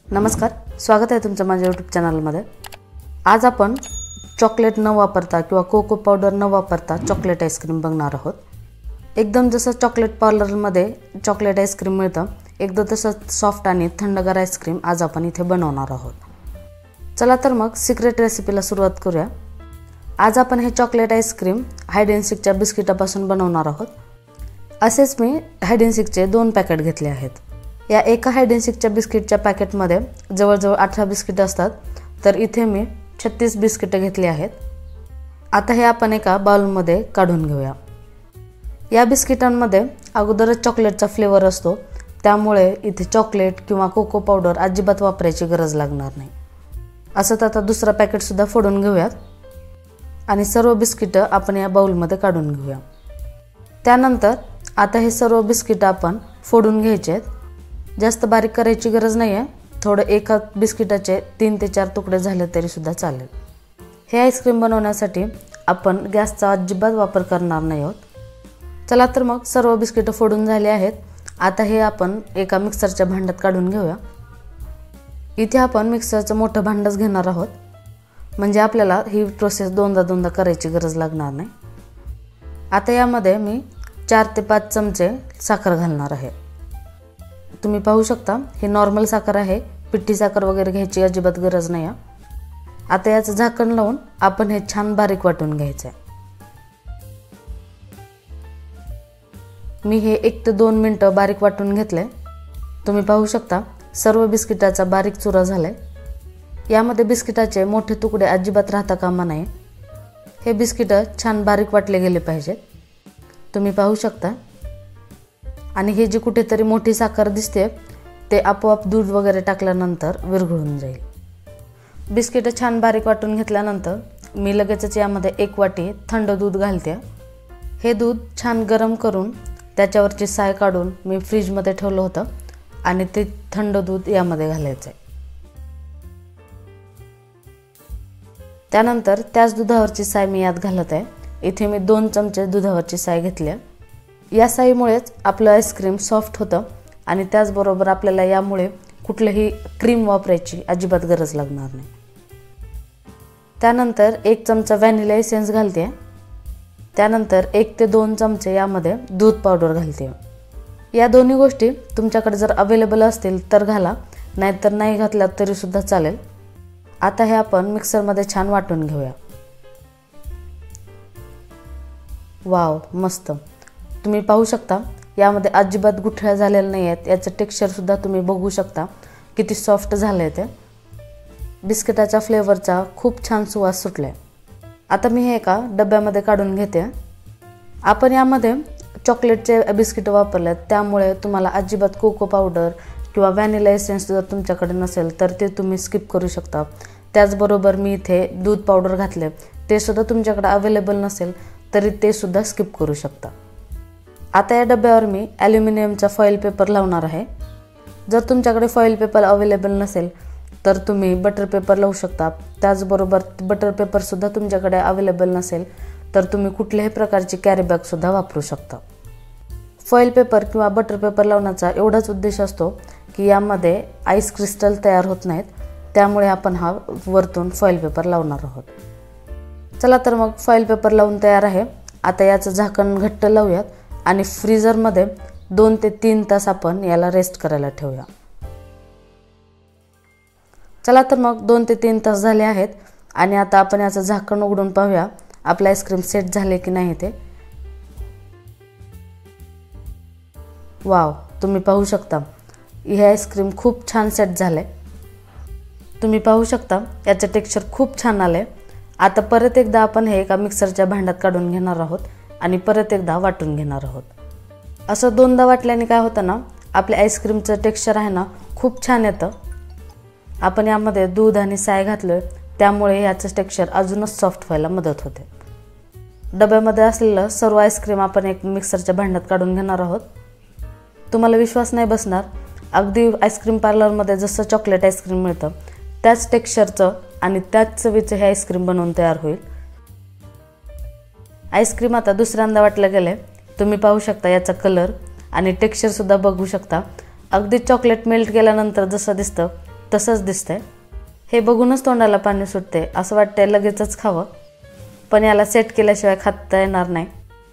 नमस्कार, स्वागत आहे तुमचं माझ्या YouTube चॅनलमध्ये। आज आपण चॉकलेट न वापरता किंवा कोको पावडर न वापरता चॉकलेट आईस्क्रीम बनवणार आहोत। एकदम जसं चॉकलेट पार्लरमध्ये चॉकलेट आईस्क्रीम मिळतं, एकदम तसं सॉफ्ट आणि थंडगार आईस्क्रीम आज आपण इथे बनवणार आहोत। चला तर मग सिक्रेट रेसिपीला सुरुवात करूया। आज आपण हे चॉकलेट आईस्क्रीम हाइड अँड सीकच्या बिस्किटापासून बनवणार आहोत। असेच मी हाइड अँड सीकचे 2 पॅकेट घेतले आहेत। या एका हाइड अँड सीकच्या बिस्किटच्या पॅकेटमध्ये जवळजवळ 18 बिस्किट असतात, तर इथे मी 36 बिस्किट घेतली आहेत। आता हे आपण एका बाउलमध्ये काढून घेऊया। या बिस्किटांमध्ये अगोदरच चॉकलेटचा फ्लेवर असतो, त्यामुळे इथे चॉकलेट किंवा कोको पावडर अजिबात वापरायची गरज लागणार नाही। असंच आता दुसरा पॅकेट सुद्धा फोडून घेऊयात आणि सर्व बिस्किट आपण या बाउलमध्ये काढून घेऊया। त्यानंतर आता हे सर्व बिस्किट आपण फोडून घ्यायचे आहेत। जास्त बारीक करायची गरज नाही आहे, थोडं एका बिस्किटाचे 3 ते 4 तुकडे झाले तरी सुद्धा चालेल। हे आईस्क्रीम बनवण्यासाठी आपण गॅसचा अजिबात वापर करणार नाही आहोत। चला तर मग सर्व बिस्किट फोडून झाले आहेत। आता हे आपण एका मिक्सरच्या भांड्यात काढून घेऊया। इथे आपण मिक्सरचं मोठं भांडच घेणार आहोत, म्हणजे आपल्याला ही प्रोसेस दोनदा करायची गरज लागणार नाही। आता यामध्ये मी 4 ते 5 चमचे साखर घालणार आहे। तुम्ही पाहू शकता हे नॉर्मल साखर आहे, पिठी साखर वगैरे घ्यायची अजिबात गरज नाही आहे। आता याचं झाकण लावून आपण हे छान बारीक वाटून घ्यायचं आहे। मी हे 1 ते 2 मिनिटं बारीक वाटून घेतले। तुम्ही पाहू शकता सर्व बिस्किटाचा बारीक चुरा झालाय। यामध्ये बिस्किटाचे मोठे तुकडे अजिबात राहता कामा नये। हे बिस्किट छान बारीक वाटले गेले पाहिजेत, तुम्ही पाहू शकता। आणि हे जी कुठेतरी मोठी साखर दिसते ते आपोआप दूध वगैरे टाकल्यानंतर विरघळून जाईल। बिस्किट छान बारीक वाटून घेतल्यानंतर मी लगेचच यामध्ये 1 वाटी थंड दूध घालते। हे दूध छान गरम करून त्याच्यावरची साय काढून मी फ्रीजमध्ये ठेवलं होतं आणि ते थंड दूध यामध्ये घालायचं आहे। त्यानंतर त्याच दुधावरची साय मी यात घालत आहे। इथे मी 2 चमचे दुधावरची साय घेतली आहे। या साईमुळेच आपलं आईस्क्रीम सॉफ्ट होतं आणि त्याचबरोबर आपल्याला यामुळे कुठलीही क्रीम वापरायची अजिबात गरज लागणार नाही। त्यानंतर 1 चमचा व्हॅनिला एसेन्स घालते। त्यानंतर 1 ते 2 चमचे यामध्ये दूध पावडर घालते। या दोन्ही गोष्टी तुमच्याकडे जर अवेलेबल असतील तर घाला, नाहीतर नाही घातल्या तरी सुद्धा चालेल। आता हे आपण मिक्सरमध्ये छान वाटून घेऊया। वाव, मस्त। तुम्ही पाहू शकता यामध्ये अजिबात गुठळ्या झालेल्या नाही आहेत। याचं टेक्स्चर सुद्धा तुम्ही बघू शकता किती सॉफ्ट झालंय ते। बिस्किटाच्या फ्लेवरचा खूप छान सुवास सुटलाय। आता मी हे एका डब्यामध्ये काढून घेते। आपण यामध्ये चॉकलेटचे बिस्किट वापरले, त्यामुळे तुम्हाला अजिबात कोको पावडर किंवा व्हॅनिला एसेन्स जर तुमच्याकडे नसेल तर ते तुम्ही स्किप करू शकता। त्याचबरोबर मी इथे दूध पावडर घातले, ते सुद्धा तुमच्याकडे अवेलेबल नसेल तरी ते सुद्धा स्किप करू शकता। आता या डब्यावर मी ॲल्युमिनियमचा फॉईल पेपर लावणार आहे। जर तुमच्याकडे फॉईल पेपर अवेलेबल नसेल तर तुम्ही बटर पेपर लावू शकता। त्याचबरोबर बटर पेपर सुद्धा तुमच्याकडे अवेलेबल नसेल तर तुम्ही कुठल्याही प्रकारची कॅरी बॅग सुद्धा वापरू शकता। फॉईल पेपर किंवा बटर पेपर लावण्याचा एवढाच उद्देश असतो की यामध्ये आईस क्रिस्टल तयार होत नाहीत, त्यामुळे आपण हा वरतून फॉईल पेपर लावणार आहोत। चला तर मग फॉईल पेपर लावून तयार आहे। आता याचं झाकण घट्ट लावूयात आणि फ्रीजरमध्ये 2 ते 3 तास आपण याला रेस्ट करायला ठेवूया। चला तर मग 2 ते 3 तास झाले आहेत आणि आता आपण याचं झाकण उघडून पाहूया आपलं आईस्क्रीम सेट झाले की नाही ते। वाव, तुम्ही पाहू शकता हे आईस्क्रीम खूप छान सेट झाले। तुम्ही पाहू शकता याचं टेक्स्चर खूप छान आले। आता परत एकदा आपण हे एका मिक्सरच्या भांड्यात काढून घेणार आहोत आणि परत एकदा वाटून घेणार आहोत। असं 2दा वाटल्याने काय होतं ना, आपल्या आईस्क्रीमचं टेक्स्चर आहे ना खूप छान येतं। आपण यामध्ये दूध आणि साय घातलोय, त्यामुळे याचं टेक्स्चर अजूनच सॉफ्ट व्हायला मदत होते। डब्यामध्ये असलेलं सर्व आईस्क्रीम आपण एक मिक्सरच्या भांड्यात काढून घेणार आहोत। तुम्हाला विश्वास नाही बसणार, अगदी आईस्क्रीम पार्लरमध्ये जसं चॉकलेट आईस्क्रीम मिळतं त्याच टेक्स्चरचं आणि त्याच चवीचं हे आईस्क्रीम बनवून तयार होईल। आईस्क्रीम आता दुसऱ्यांदा वाटलं गेले, तुम्ही पाहू शकता याचा कलर आणि टेक्स्चर सुद्धा बघू शकता। अगदी चॉकलेट मेल्ट केल्यानंतर जसं दिसतं तसंच दिसतंय। हे बघूनच तोंडाला पाणी सुटते, असं वाटतंय लगेचच खावं, पण याला सेट केल्याशिवाय खाता येणार नाही।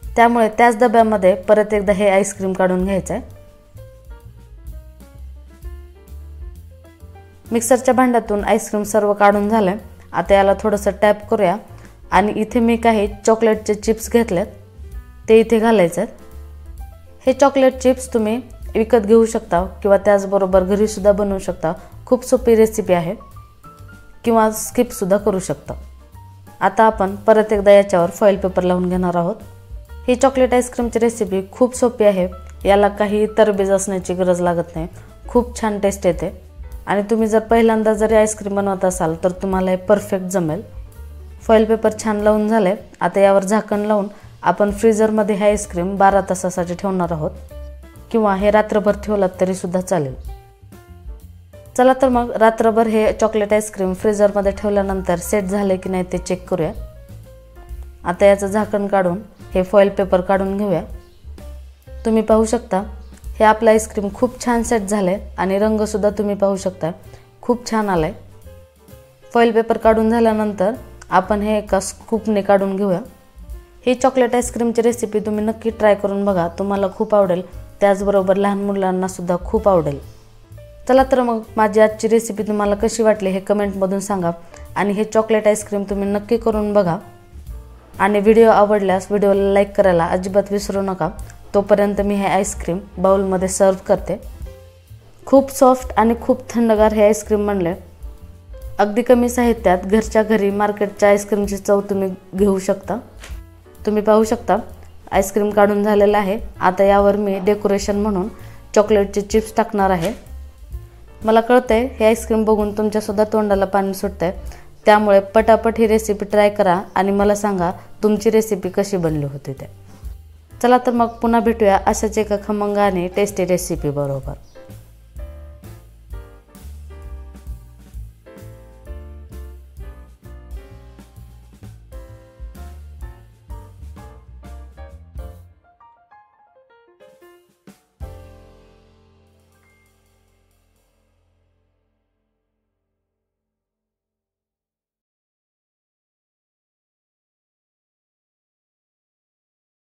त्यामुळे त्याच डब्यामध्ये परत एकदा हे आईस्क्रीम काढून घ्यायचं आहे। मिक्सरच्या भांड्यातून आईस्क्रीम सर्व काढून झालंय। आता याला थोडंसं टॅप करूया आणि इथे मी काही चॉकलेटचे चिप्स घेतलेत, ते इथे घालायचे आहेत। हे चॉकलेट चिप्स तुम्ही विकत घेऊ शकता किंवा त्याचबरोबर घरीसुद्धा बनवू शकता। खूप सोपी रेसिपी आहे किंवा स्किपसुद्धा करू शकता। आता आपण परत एकदा याच्यावर फॉईल पेपर लावून घेणार आहोत। ही चॉकलेट आईस्क्रीमची रेसिपी खूप सोपी आहे, याला काही तरबेज असण्याची गरज लागत नाही। खूप छान टेस्ट येते आणि तुम्ही जर पहिल्यांदा जरी आईस्क्रीम बनवत असाल तर तुम्हाला हे परफेक्ट जमेल। फॉईल पेपर छान लावून झाले। आता यावर झाकण लावून आपण फ्रीजरमध्ये हे आईस्क्रीम 12 तासासाठी ठेवणार आहोत किंवा हे रात्रभर ठेवलात तरी सुद्धा चालेल। चला तर मग रात्रभर हे चॉकलेट आईस्क्रीम फ्रीजरमध्ये ठेवल्यानंतर सेट झाले की नाही ते चेक करूया। आता याचं झाकण काढून हे फॉईल पेपर काढून घेऊया। तुम्ही पाहू शकता हे आपलं आईस्क्रीम खूप छान सेट झाले आणि रंगसुद्धा तुम्ही पाहू शकता खूप छान आलाय। फॉईल पेपर काढून झाल्यानंतर आपण हे एका स्कूपने काढून घेऊया। ही चॉकलेट आईस्क्रीमची रेसिपी तुम्ही नक्की ट्राय करून बघा, तुम्हाला खूप आवडेल, त्याचबरोबर लहान मुलांना सुद्धा खूप आवडेल। चला तर मग माझी आजची रेसिपी तुम्हाला कशी वाटली हे कमेंटमधून सांगा आणि हे चॉकलेट आईस्क्रीम तुम्ही नक्की करून बघा आणि व्हिडिओ आवडल्यास व्हिडिओला लाईक करायला अजिबात विसरू नका। तोपर्यंत मी हे आईस्क्रीम बाउलमध्ये सर्व करते। खूप सॉफ्ट आणि खूप थंडगार हे आईस्क्रीम बनले। अगदी कमी साहित्यात घरच्या घरी मार्केटच्या आईस्क्रीमची चव तुम्ही घेऊ शकता। तुम्ही पाहू शकता आईस्क्रीम काढून झालेलं आहे। आता यावर मी डेकोरेशन म्हणून चॉकलेटचे चिप्स टाकणार आहे। मला कळतंय हे आईस्क्रीम बघून तुमच्यासुद्धा तोंडाला पाणी सुटतंय, त्यामुळे पटापट ही रेसिपी ट्राय करा आणि मला सांगा तुमची रेसिपी कशी बनली होती ते। चला तर मग पुन्हा भेटूया अशाच एका खमंग आणि टेस्टी रेसिपी बरोबर।